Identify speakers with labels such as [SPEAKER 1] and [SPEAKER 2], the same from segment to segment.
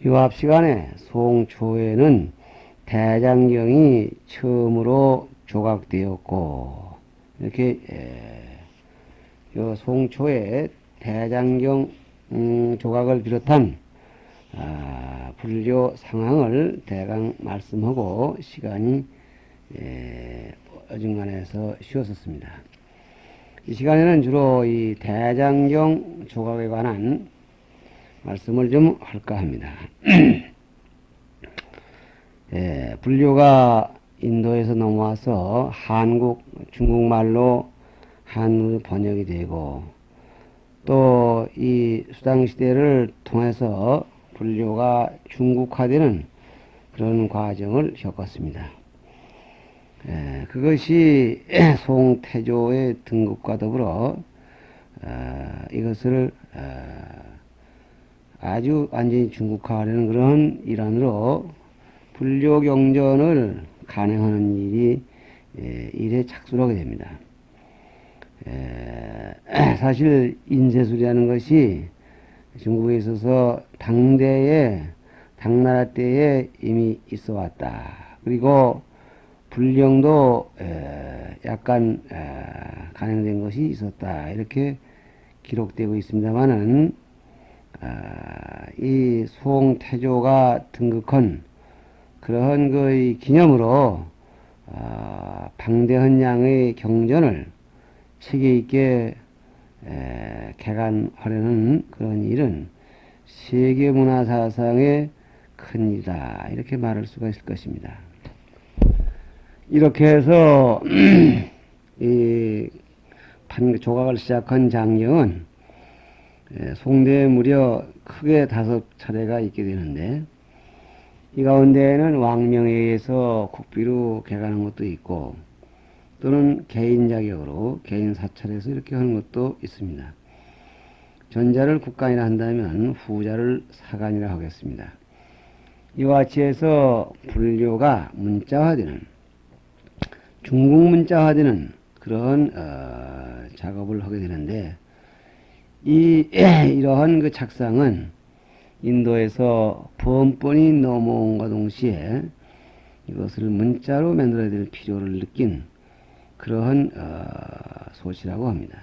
[SPEAKER 1] 유압 시간에 송초에는 대장경이 처음으로 조각되었고, 이렇게 요 송초에 대장경 조각을 비롯한 불교 상황을 대강 말씀하고 시간이 어중간해서 쉬었었습니다. 이 시간에는 주로 이 대장경 조각에 관한 말씀을 좀 할까 합니다. 불교가 인도에서 넘어와서 한국, 중국말로 한문으로 번역이 되고, 또 이 수당시대를 통해서 불교가 중국화되는 그런 과정을 겪었습니다. 그것이 송태조의 등극과 더불어 이것을 아주 완전히 중국화하려는 그런 일환으로 불교 경전을 간행하는 일에 착수를 하게 됩니다. 사실 인쇄술이라는 것이 중국에 있어서 당나라 때에 이미 있어 왔다. 그리고 불경도 약간 간행된 것이 있었다. 이렇게 기록되고 있습니다만은 이 송태조가 등극한 그러한 그 기념으로 방대한 양의 경전을 체계 있게 개간하려는 그런 일은 세계문화사상의 큰 일이다. 이렇게 말할 수가 있을 것입니다. 이렇게 해서 이 조각을 시작한 장경은 송대에 무려 크게 5차례가 있게 되는데, 이 가운데에는 왕명에 의해서 국비로 개간한 것도 있고, 또는 개인 자격으로 개인 사찰에서 이렇게 하는 것도 있습니다. 전자를 국간이라 한다면 후자를 사간이라 하겠습니다. 이와 같이 해서 불교가 문자화되는, 중국 문자화되는 그런 작업을 하게 되는데, 이러한 그 작상은 인도에서 번번이 넘어온과 동시에 이것을 문자로 만들어야 될 필요를 느낀 그러한 소시라고 합니다.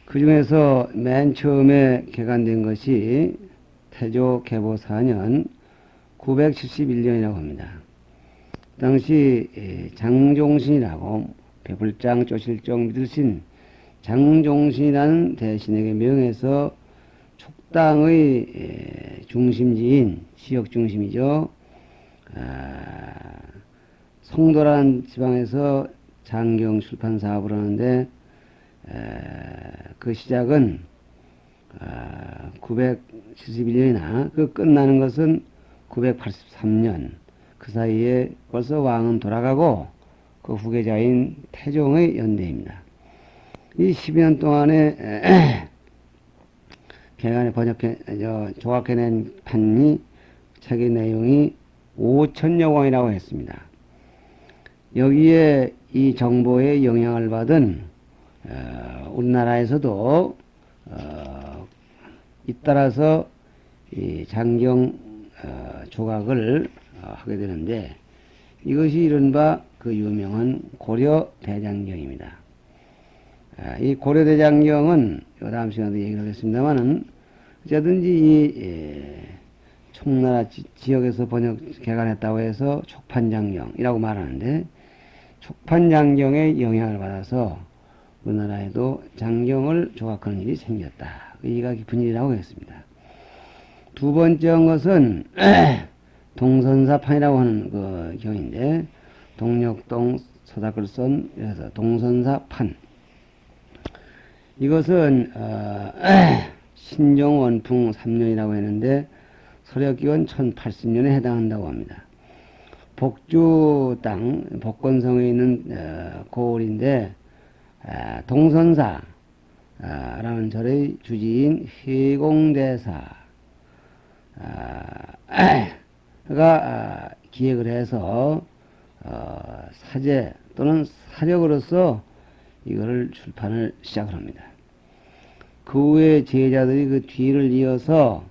[SPEAKER 1] 그 중에서 맨 처음에 개간된 것이 태조 개보 4년 971년이라고 합니다. 당시 장종신이라고 배불장 쪼실종 믿을신 장종신이라는 대신에게 명해서 촉당의 중심지인 지역 중심이죠. 송도라는 지방에서 장경 출판 사업을 하는데, 그 시작은 971년이나 그 끝나는 것은 983년. 그 사이에 벌써 왕은 돌아가고 그 후계자인 태종의 연대입니다. 이 12년 동안에 개간에 조각해낸 판이 책의 내용이 5천여 권이라고 했습니다. 여기에 이 정보의 영향을 받은 우리나라에서도 잇따라서 이 장경 조각을 하게 되는데, 이것이 이른바 그 유명한 고려대장경입니다. 이 고려대장경은 다음 시간에 얘기를 하겠습니다만은, 어쨌든지 이 청나라 지역에서 개간했다고 해서 촉판장경이라고 말하는데, 촉판장경의 영향을 받아서 우리나라에도 장경을 조각하는 일이 생겼다. 의의가 깊은 일이라고 했습니다. 두 번째 것은 동선사판이라고 하는 그 경인데, 동력동 서다글선 그래서 동선사판. 이것은 신종원풍 3년이라고 했는데 서력기원 1080년에 해당한다고 합니다. 복주 땅 복건성에 있는 고을인데, 동선사라는 절의 주지인 해공대사가 기획을 해서 사제 또는 사력으로서 이거를 출판을 시작을 합니다. 그 후에 제자들이 그 뒤를 이어서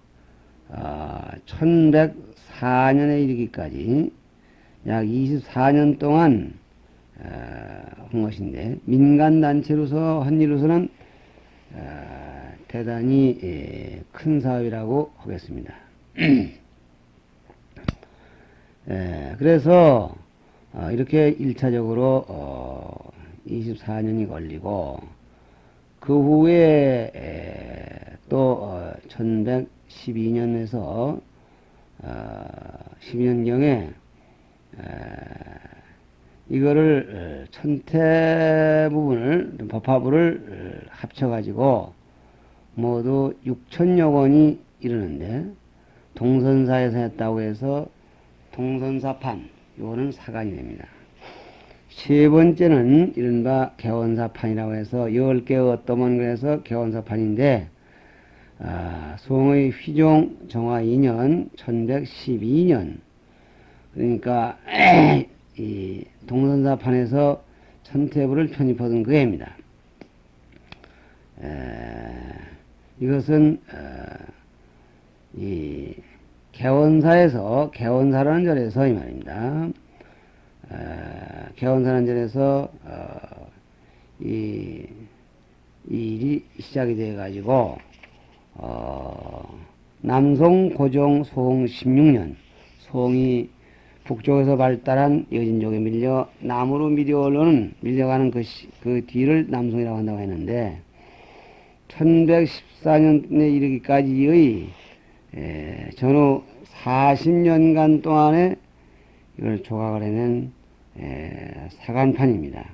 [SPEAKER 1] 1104년에 이르기까지 약 24년 동안 한 것인데, 민간단체로서 한 일로서는 대단히 큰 사업이라고 하겠습니다. 그래서 이렇게 1차적으로 24년이 걸리고, 그 후에 또 1112년에서 12년경에 이거를 천태 부분을, 법화부를 합쳐가지고 모두 6천여 권이 이르는데, 동선사에서 했다고 해서 동선사판, 요거는 사간이 됩니다. 세 번째는 이른바 개원사판이라고 해서 10개의 어떠먼 그래서 개원사판인데, 송의 휘종 정화 2년 1112년, 그러니까 이 동선사판에서 천태부를 편입하던 그 해입니다. 이것은 이 개원사에서, 개원사라는 절에서 이 말입니다. 개원사라는 절에서 이 일이 시작이 되어 가지고 남송 고종 소홍 16년, 소홍이 북쪽에서 발달한 여진족에 밀려 남으로 밀려가는 그 뒤를 남송이라고 한다고 했는데, 1114년에 이르기까지의 전후 40년간 동안에 이걸 조각을 해낸 사간판입니다.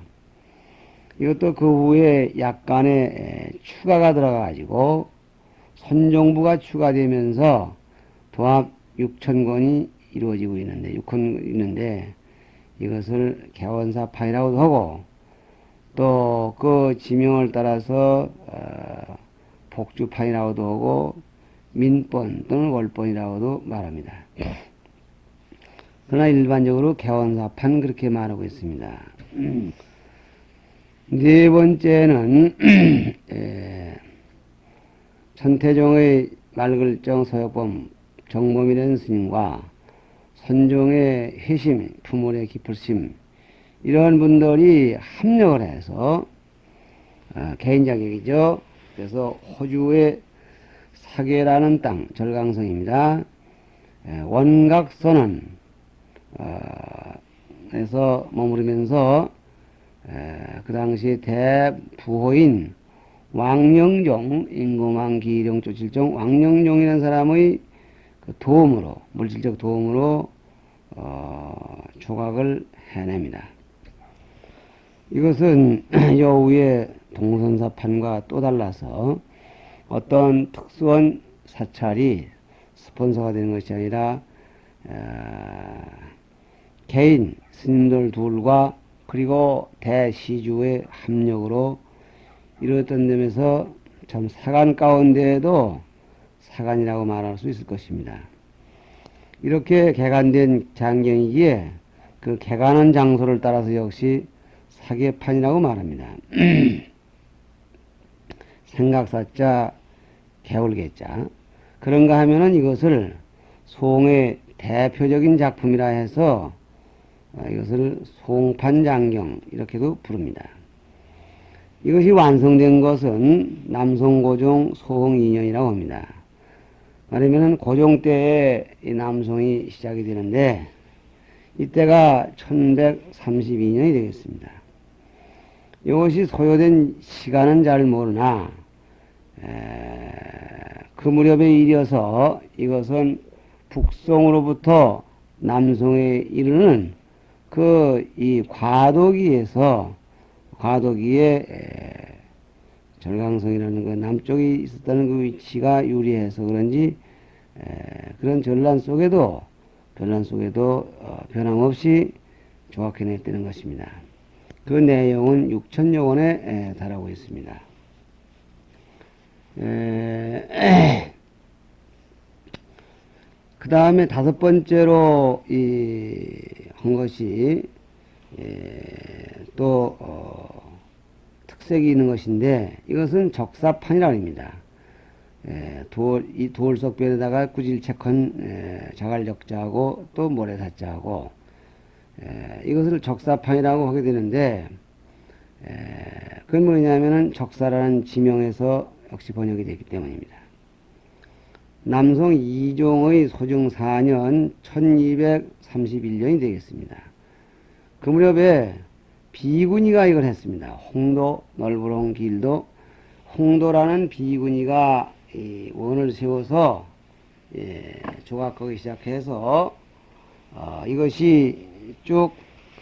[SPEAKER 1] 이것도 그 후에 약간의 추가가 들어가가지고 선종부가 추가되면서 도합 6천권이 이루어지고 있는데, 6권 있는데, 이것을 개원사판이라고도 하고, 또 그 지명을 따라서 복주판이라고도 하고, 민번 또는 월번이라고도 말합니다. 그러나 일반적으로 개원사판 그렇게 말하고 있습니다. 네 번째는 천태종의 말글정 서역범 정범이라는 스님과 선종의 회심, 부모의 깊을심, 이런 분들이 합력을 해서 개인 자격이죠. 그래서 호주의 사계라는 땅, 절강성입니다. 원각선언 에서 머무르면서 그 당시 대부호인 왕영종, 임금왕 기령 조칠종 왕영종이라는 사람의 그 도움으로, 물질적 도움으로 조각을 해냅니다. 이것은 요 위에 동선사판과 또 달라서 어떤 특수한 사찰이 스폰서가 되는 것이 아니라 개인 스님들 둘과 그리고 대시주의 합력으로 이루어졌던 점에서 참 사간 가운데에도 사간이라고 말할 수 있을 것입니다. 이렇게 개간된 장경이기에 그 개간한 장소를 따라서 역시 사계판이라고 말합니다. 생각사자, 개울개자. 그런가 하면은 이것을 송의 대표적인 작품이라 해서 이것을 송판장경 이렇게도 부릅니다. 이것이 완성된 것은 남송고종 소홍 2년이라고 합니다. 말하면 고종 때에 이 남송이 시작이 되는데, 이때가 1132년이 되겠습니다. 이것이 소요된 시간은 잘 모르나 그 무렵에 이르러서 이것은 북송으로부터 남송에 이르는 그 이 과도기에서, 과도기에 절강성이라는 그 남쪽에 있었다는 그 위치가 유리해서 그런지 그런 전란 속에도 변함없이 조각해냈다는 것입니다. 그 내용은 6천여 권에 달하고 있습니다. 그 다음에 다섯 번째로 한 것이 또 특색이 있는 것인데, 이것은 적사판이라고 합니다. 이 돌석변에다가 구질책헌 자갈역자하고 또 모래사자하고 이것을 적사판이라고 하게 되는데 그건 뭐냐면은 적사라는 지명에서 역시 번역이 됐기 때문입니다. 남송 이종의 소중 4년 1231년이 되겠습니다. 그 무렵에 비구니가 이걸 했습니다. 홍도 넓으롱 길도 홍도라는 비구니가 이 원을 세워서 조각하기 시작해서 이것이 쭉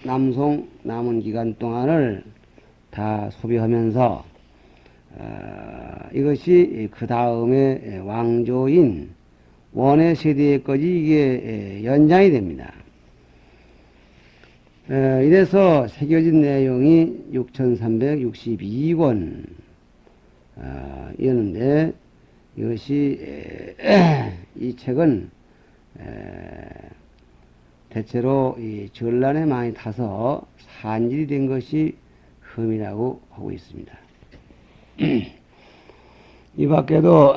[SPEAKER 1] 남송 남은 기간 동안을 다 소비하면서 이것이 그 다음에 왕조인 원의 세대까지 이게 연장이 됩니다. 이래서 새겨진 내용이 6362권 이었는데 이것이 이 책은 대체로 이 전란에 많이 타서 산질이 된 것이 흠이라고 하고 있습니다. 이 밖에도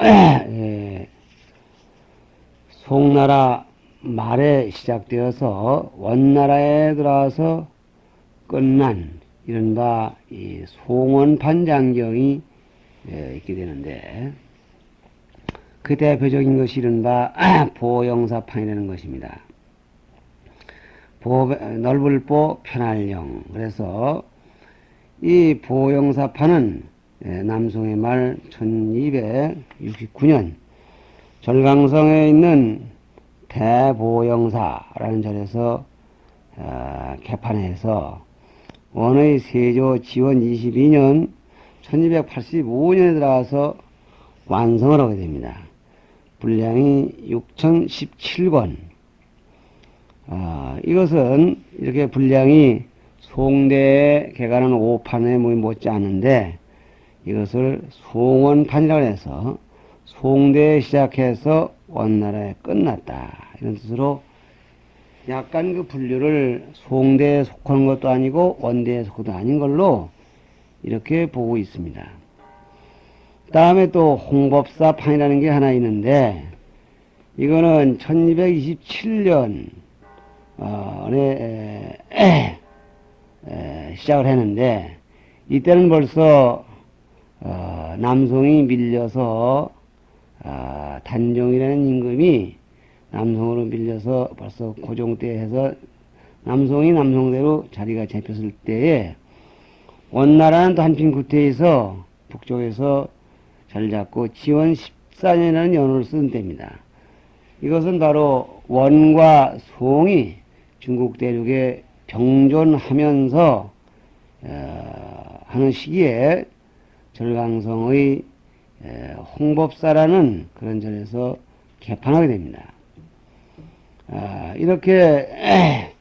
[SPEAKER 1] 송나라 말에 시작되어서 원나라에 들어와서 끝난 이른바 이 송원판 장경이 있게 되는데 그 대표적인 것이 이른바 보영사판이라는 것입니다. 넓을 보 편할령. 그래서 이 보영사판은 남송의 말 1269년 절강성에 있는 대보영사라는 절에서 개판해서 원의 세조 지원 22년 1285년에 들어가서 완성을 하게 됩니다. 분량이 6017권. 이것은 이렇게 분량이 송대에 개간한 5판에 못지 않은데 이것을 송원판이라고 해서 송대에 시작해서 원나라에 끝났다 이런 뜻으로 약간 그 분류를 송대에 속하는 것도 아니고 원대에 속한 것도 아닌 걸로 이렇게 보고 있습니다. 다음에 또 홍법사판이라는 게 하나 있는데 이거는 1227년 시작을 했는데 이때는 벌써 남송이 밀려서 단종이라는 임금이 남송으로 밀려서 벌써 고종 때 해서 남송이 남송대로 자리가 잡혔을 때에 원나라는 또 한편 구태에서 북쪽에서 자리 잡고 지원 14년이라는 연호를 쓴 때입니다. 이것은 바로 원과 송이 중국 대륙에 병존하면서 하는 시기에 절강성의 홍법사라는 그런 절에서 개판하게 됩니다. 이렇게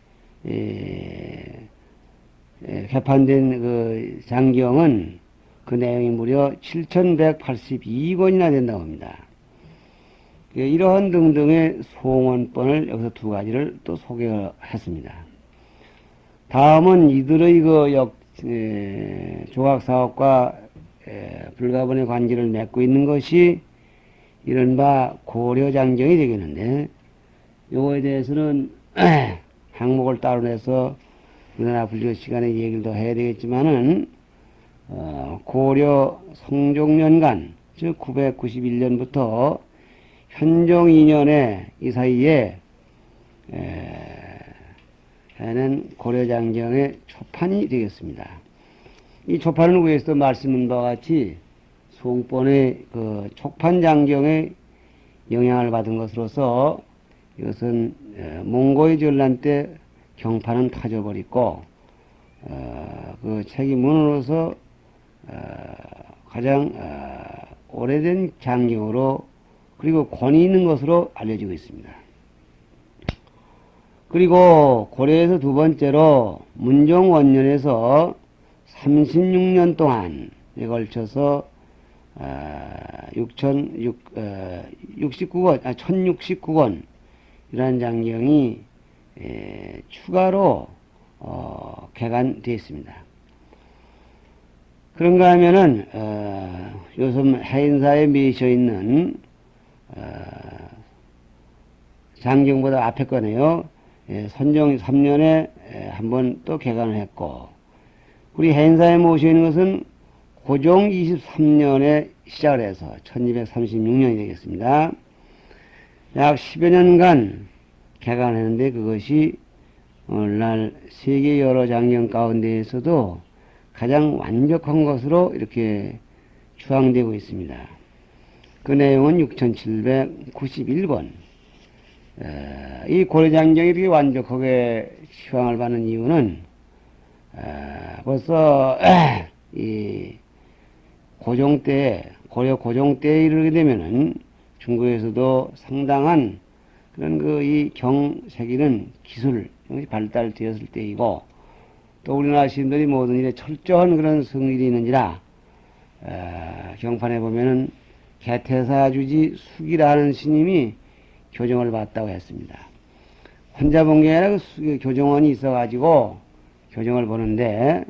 [SPEAKER 1] 개판된 그 장경은 그 내용이 무려 7182권이나 된다고 합니다. 이러한 등등의 송원본을 여기서 두 가지를 또 소개했습니다. 다음은 이들의 그 조각사업과 불가분의 관계를 맺고 있는 것이 이른바 고려장경이 되겠는데 요거에 대해서는 항목을 따로 내서 우리나라 불교 시간에 얘기를 더 해야 되겠지만은 고려 성종년간 즉 991년부터 현종 2년에 이 사이에 하는 고려장경의 초판이 되겠습니다. 이 초판은 위에서도 말씀한 바와 같이 송본의 그 촉판장경의 영향을 받은 것으로서 이것은 몽고의 전란 때 경판은 타져버리고 그 책임문으로서 가장 오래된 장경으로 그리고 권위 있는 것으로 알려지고 있습니다. 그리고 고려에서 두 번째로 문종 원년에서 36년 동안에 걸쳐서 1069권 이러한 장경이 추가로 개간되어 있습니다. 그런가 하면은 요즘 해인사에 미쳐 있는 장경보다 앞에 거네요. 선종 3년에 한번 또 개관을 했고, 우리 해인사에 모셔 있는 것은 고종 23년에 시작을 해서 1236년이 되겠습니다. 약 10여 년간 개관했는데, 그것이 오늘날 세계 여러 장경 가운데에서도 가장 완벽한 것으로 이렇게 추앙되고 있습니다. 그 내용은 6791권. 이 고려장경이 이렇게 완벽하게 추앙을 받는 이유는 벌써 이 고종 때, 고려 고종 때에 이르게 되면은 중국에서도 상당한 그런 이 경세기는 기술 발달되었을 때이고, 또 우리나라 시인들이 모든 일에 철저한 그런 성질이 있는지라 경판에 보면은 개태사주지 숙이라는 스님이 교정을 받다고 했습니다. 혼자 본 게 아니라 그 교정원이 있어가지고 교정을 보는데,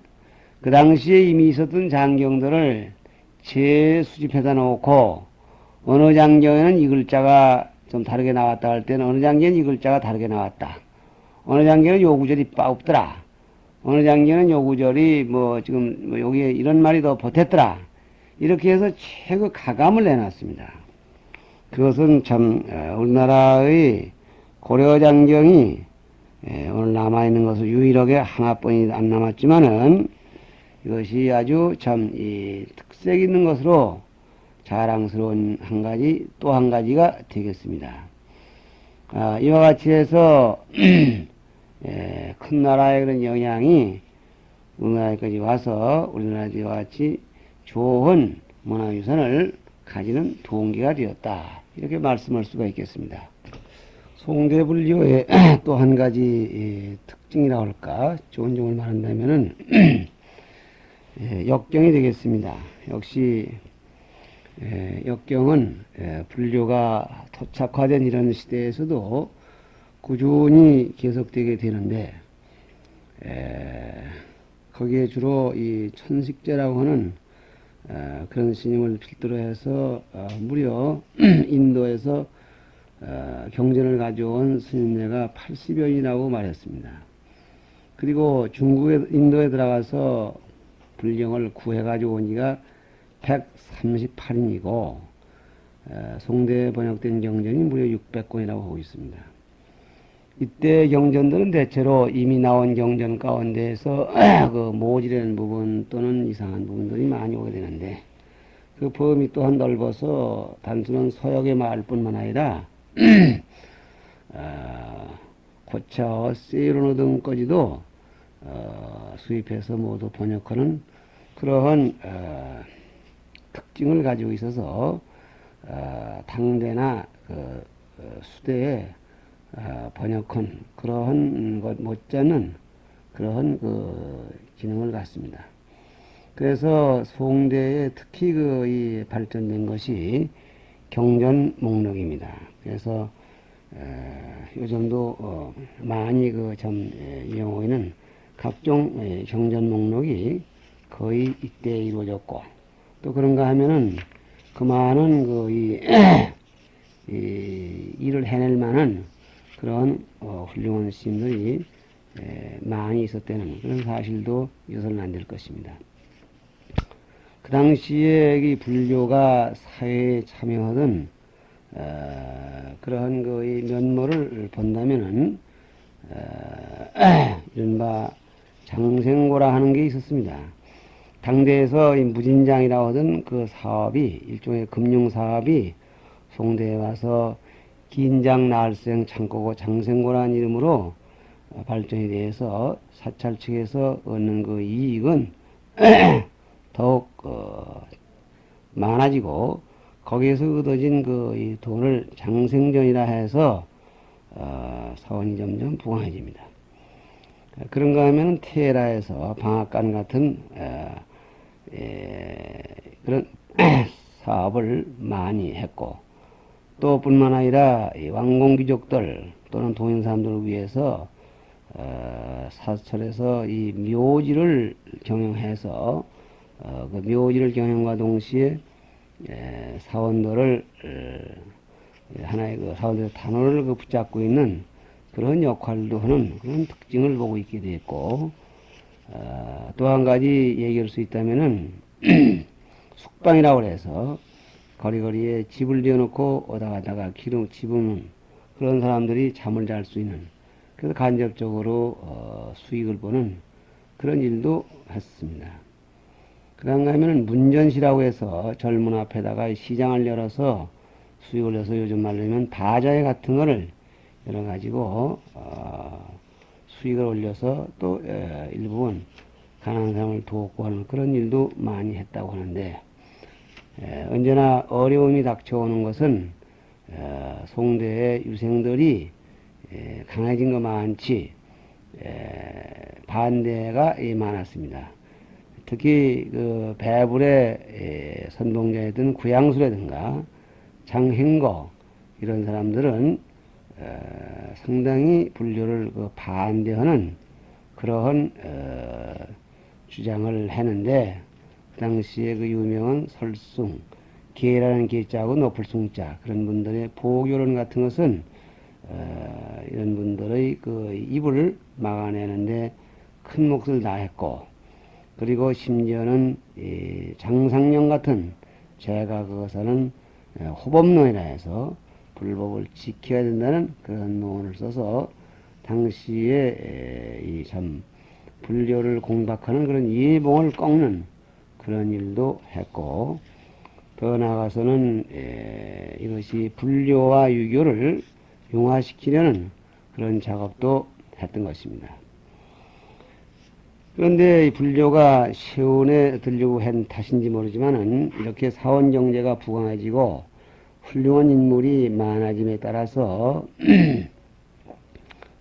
[SPEAKER 1] 그 당시에 이미 있었던 장경들을 재수집해다 놓고, 어느 장경에는 이 글자가 좀 다르게 나왔다 할 때는 어느 장경에는 이 글자가 다르게 나왔다, 어느 장경에는 요 구절이 없더라, 어느 장경에는 요 구절이 지금 여기에 이런 말이 더 보탰더라, 이렇게 해서 최고 가감을 내놨습니다. 그것은 참 우리나라의 고려장경이 오늘 남아있는 것은 유일하게 하나뿐이 안 남았지만은 이것이 아주 참 특색 있는 것으로 자랑스러운 또 한 가지가 되겠습니다. 이와 같이 해서 큰 나라의 그런 영향이 우리나라까지 와서 우리나라와 같이 좋은 문화유산을 가지는 동기가 되었다, 이렇게 말씀할 수가 있겠습니다. 송대불교의 또 한 가지 특징이라고 할까, 좋은 점을 말한다면은 역경이 되겠습니다. 역시 역경은 불교가 토착화된 이런 시대에서도 꾸준히 계속되게 되는데, 거기에 주로 이 천식제라고 하는 그런 스님을 필두로 해서 무려 인도에서 경전을 가져온 스님네가 80여인이라고 말했습니다. 그리고 인도에 들어가서 불경을 구해가지고 온 이가 138인이고, 송대에 번역된 경전이 무려 600권이라고 하고 있습니다. 이때 경전들은 대체로 이미 나온 경전 가운데에서 그 모질한 부분 또는 이상한 부분들이 많이 오게 되는데, 그 범위 또한 넓어서 단순한 서역의 말뿐만 아니라 고차와 세이로노 등까지도 수입해서 모두 번역하는 그러한 특징을 가지고 있어서 당대나 수대에 번역한 그러한 것 못지않은 그러한 기능을 갖습니다. 그래서 송대에 특히 이 발전된 것이 경전 목록입니다. 그래서 요즘도 많이 이용하고 있는 각종 경전 목록이 거의 이때 이루어졌고, 또 그런가 하면은 그 많은 일을 해낼 만한 그런 훌륭한 스님들이 많이 있었다는 그런 사실도 잊어서는 안 될 것입니다. 그 당시에 이 불교가 사회에 참여하던 그러한 이 면모를 본다면은 이른바 장생고라 하는 게 있었습니다. 당대에서 이 무진장이라고 하던 그 사업이, 일종의 금융 사업이 송대에 와서 긴장 날생 창고고 장생고라는 이름으로 발전이 돼서 사찰 측에서 얻는 그 이익은 더욱 많아지고, 거기에서 얻어진 이 돈을 장생전이라 해서 사원이 점점 부강해집니다. 그런가 하면 테라에서 방앗간 같은 그런 사업을 많이 했고, 또 뿐만 아니라 이 왕공귀족들 또는 동인 사람들을 위해서 사설에서 이 묘지를 경영해서 그 묘지를 경영과 동시에 사원들을 하나의 그 사원들의 단어를 그 붙잡고 있는 그런 역할도 하는 그런 특징을 보고 있게 되었고, 또 한 가지 얘기할 수 있다면은 숙방이라고 해서 거리거리에 집을 지어놓고 오다 가다가 기름 집으면 그런 사람들이 잠을 잘 수 있는, 그래서 간접적으로 수익을 보는 그런 일도 했습니다. 그런가 하면은 문전시라고 해서 젊은 앞에다가 시장을 열어서 수익을 내서 요즘 말로 하면 바자회 같은 거를 열어가지고 수익을 올려서 또 일부분 가난한 사람을 돕고 하는 그런 일도 많이 했다고 하는데, 언제나 어려움이 닥쳐오는 것은 송대의 유생들이 강해진 것 많지 반대가 많았습니다. 특히 그 배불의 선동자였던 구양수라든가 장행거 이런 사람들은 상당히 불교를 그 반대하는 그러한 주장을 했는데, 그 당시에 그 유명한 설숭, 계라는 계자하고 높을 숭자 그런 분들의 보교론 같은 것은 이런 분들의 그 입을 막아내는데 큰 몫을 다했고, 그리고 심지어는 이 장상령 같은 제가 그것은 호법론이라 해서 불법을 지켜야 된다는 그런 논을 써서 당시에 이 참 불교를 공박하는 그런 예봉을 꺾는 그런 일도 했고, 더 나아가서는 이것이 불교와 유교를 융화시키려는 그런 작업도 했던 것입니다. 그런데 이 불교가 세운에 들려고 한 탓인지 모르지만은 이렇게 사원 경제가 부강해지고 훌륭한 인물이 많아짐에 따라서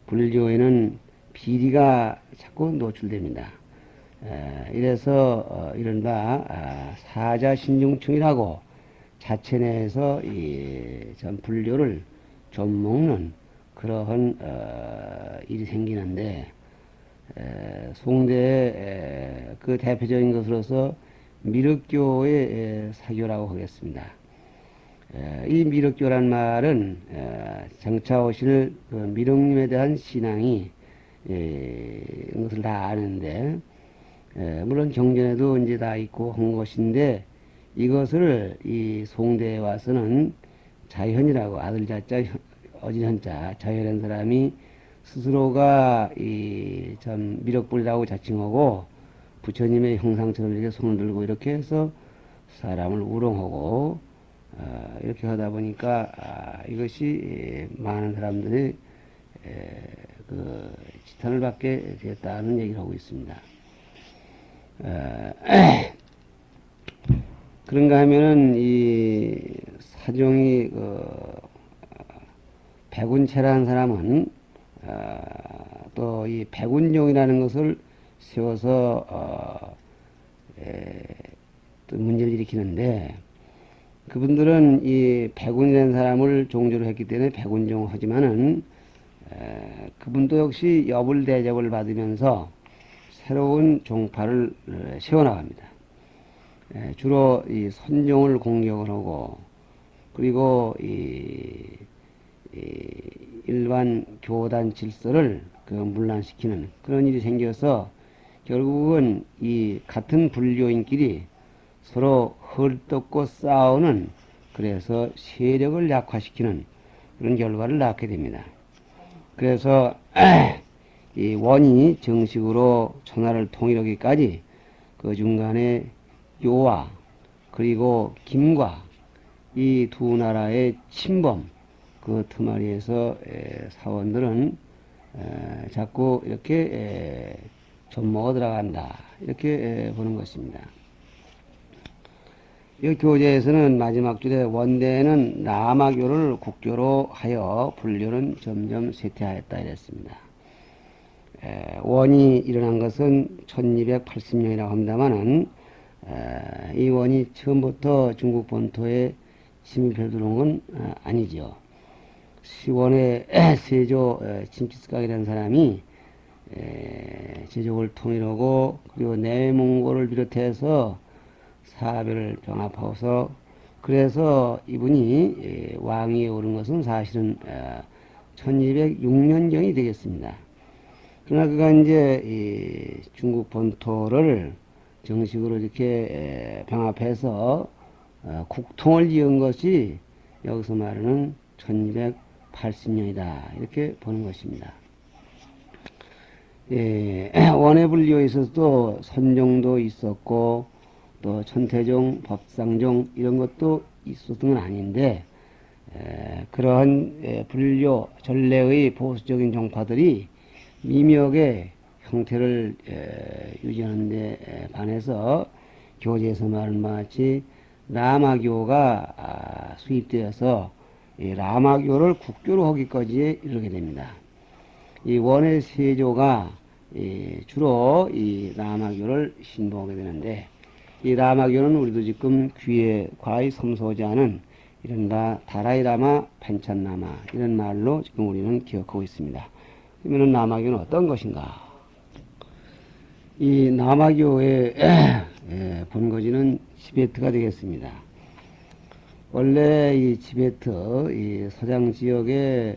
[SPEAKER 1] 불교에는 비리가 자꾸 노출됩니다. 이래서 이른바 사자신중충이라고 자체 내에서 전 불교를 좀 먹는 그러한 일이 생기는데, 송대의 그 대표적인 것으로서 미륵교의 사교라고 하겠습니다. 이 미륵교란 말은 장차 오실 그 미륵님에 대한 신앙이 것을 다 아는데, 물론 경전에도 이제 다 있고 한 것인데, 이것을 이 송대에 와서는 자현이라고 아들 자자 어진 현자 자현이라는 사람이 스스로가 이 참 미륵불이라고 자칭하고 부처님의 형상처럼 이렇게 손을 들고 이렇게 해서 사람을 우롱하고 이렇게 하다 보니까 이것이 많은 사람들이 그 지탄을 받게 되었다는 얘기를 하고 있습니다. 그런가 하면은 이 사종이 백운체라는 사람은 또 이 백운종이라는 것을 세워서 또 문제를 일으키는데, 그분들은 이 백운이라는 사람을 종주로 했기 때문에 백운종 하지만은 그분도 역시 여불 대접을 받으면서 새로운 종파를 세워나갑니다. 주로 이 선종을 공격을 하고, 그리고 이 일반 교단 질서를 그 문란시키는 그런 일이 생겨서 결국은 이 같은 불교인끼리 서로 헐뜯고 싸우는, 그래서 세력을 약화시키는 그런 결과를 낳게 됩니다. 그래서 이 원이 정식으로 천하를 통일하기까지 그 중간에 요와 그리고 김과 이 두 나라의 침범 그 틈아리에서 사원들은 자꾸 이렇게 접목어 들어간다, 이렇게 보는 것입니다. 이 교재에서는 마지막 줄에 원대는 남아교를 국교로 하여 불교는 점점 쇠퇴하였다 이랬습니다. 원이 일어난 것은 1280년이라고 합니다만은 이 원이 처음부터 중국 본토에 침입해 들어온 건 아니죠. 시원의 세조 징기스칸이라는 사람이 제족을 통일하고, 그리고 내몽골을 비롯해서 사별을 병합하고서 그래서 이분이 왕위에 오른 것은 사실은 1206년경이 되겠습니다. 그러나 그가 이제 이 중국 본토를 정식으로 이렇게 병합해서 국통을 지은 것이 여기서 말하는 1280년이다 이렇게 보는 것입니다. 원해 분류에 있어서도 선종도 있었고 또 천태종, 법상종 이런 것도 있었던 건 아닌데 그러한 분류 전례의 보수적인 종파들이 미묘하게 형태를 유지하는 데 반해서 교재에서 말한 바와 같이 라마교가 수입되어서 이 라마교를 국교로 하기까지 이르게 됩니다. 이 원의 세조가 주로 이 라마교를 신봉하게 되는데 이 라마교는 우리도 지금 귀에 과히 섬소하지 않은 이른바 다라이라마, 판찬라마 이런 말로 지금 우리는 기억하고 있습니다. 그러면 라마교는 어떤 것인가? 이 라마교의 본거지는 티베트가 되겠습니다. 원래 이 티베트 이 서장 지역에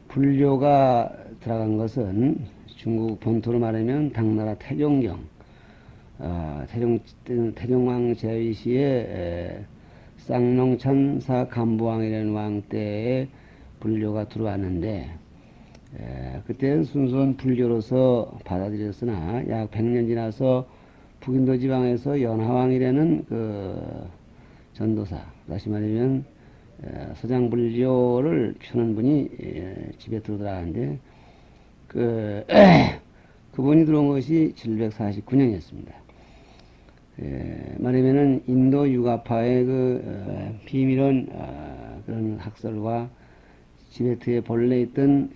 [SPEAKER 1] 불교가 들어간 것은 중국 본토로 말하면 당나라 태종경 태종왕 제위 시에 쌍농천사 간부왕이라는 왕 때에 불교가 들어왔는데 그때는 순수한 불교로서 받아들였으나 약 100년 지나서 북인도 지방에서 연하왕이라는 그 전도사 다시 말하면 서장 불교를 펴는 분이 집에 들어가는데 그분이 들어온 것이 749년이었습니다. 말하면은 인도 유가파의 비밀한 그런 학설과 티베트에 본래 있던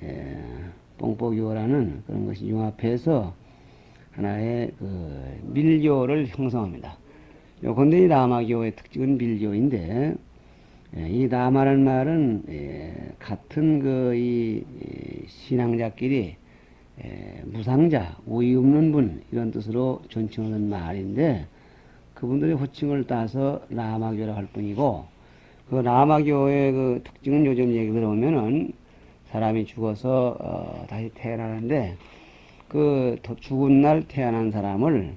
[SPEAKER 1] 뽕뽀교라는 그런 것이 융합해서 하나의 밀교를 형성합니다. 요건데 이 라마교의 특징은 밀교인데 이 라마라는 말은 같은 이 신앙자끼리 무상자, 오이 없는 분 이런 뜻으로 존칭하는 말인데 그분들의 호칭을 따서 라마교라고 할 뿐이고 그 라마교의 그 특징은 요즘 얘기 들어보면은 사람이 죽어서 다시 태어나는데 그 죽은 날 태어난 사람을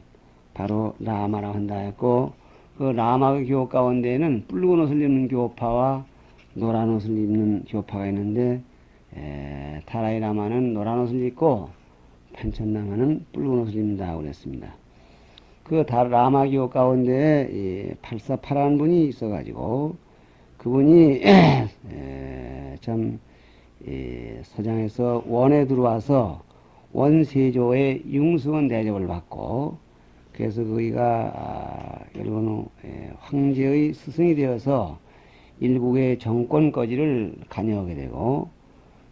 [SPEAKER 1] 바로 라마라고 한다 했고 그 라마교 가운데에는 붉은 옷을 입는 교파와 노란 옷을 입는 교파가 있는데 타라이 라마는 노란 옷을 입고 판천라마는 붉은 옷을 입는다고 그랬습니다. 그 라마교 가운데 팔사파라는 분이 있어가지고 그분이 참 서장에서 원에 들어와서 원세조의 융승원 대접을 받고 그래서 그이가 결국은 황제의 스승이 되어서 일국의 정권거지를 관여하게 되고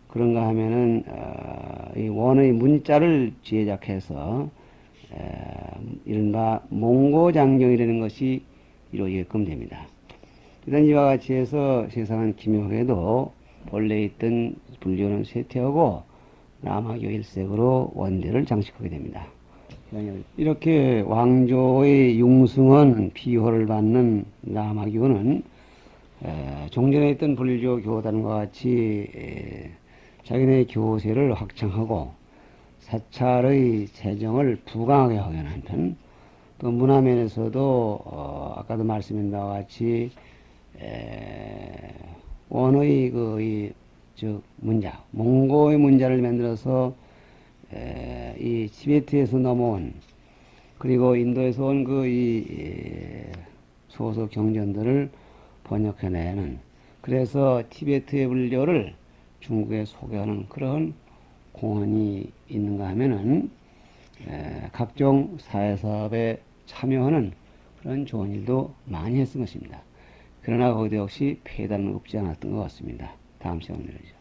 [SPEAKER 1] 그런가 하면은 이 원의 문자를 제작해서 이른바 몽고장경이라는 것이 이루어지게끔 됩니다. 이런 이와 같이 해서 세상은 기묘하게도 본래 있던 불교는 쇠퇴하고 라마교 일색으로 원대를 장식하게 됩니다. 이렇게 왕조의 융승원 비호를 받는 라마교는 종전에 있던 불교 교단과 같이 자기네 교세를 확장하고 사찰의 재정을 부강하게 하는 한편 또 문화면에서도 아까도 말씀드린 바와 같이 원의 문자, 몽고의 문자를 만들어서 이 티베트에서 넘어온 그리고 인도에서 온 소서 경전들을 번역해내는 그래서 티베트의 불교를 중국에 소개하는 그런 공헌이 있는가 하면은 각종 사회사업에 참여하는 그런 좋은 일도 많이 했을 것입니다. 그러나 거기도 역시 폐단은 없지 않았던 것 같습니다. 다음 시간에 내리죠.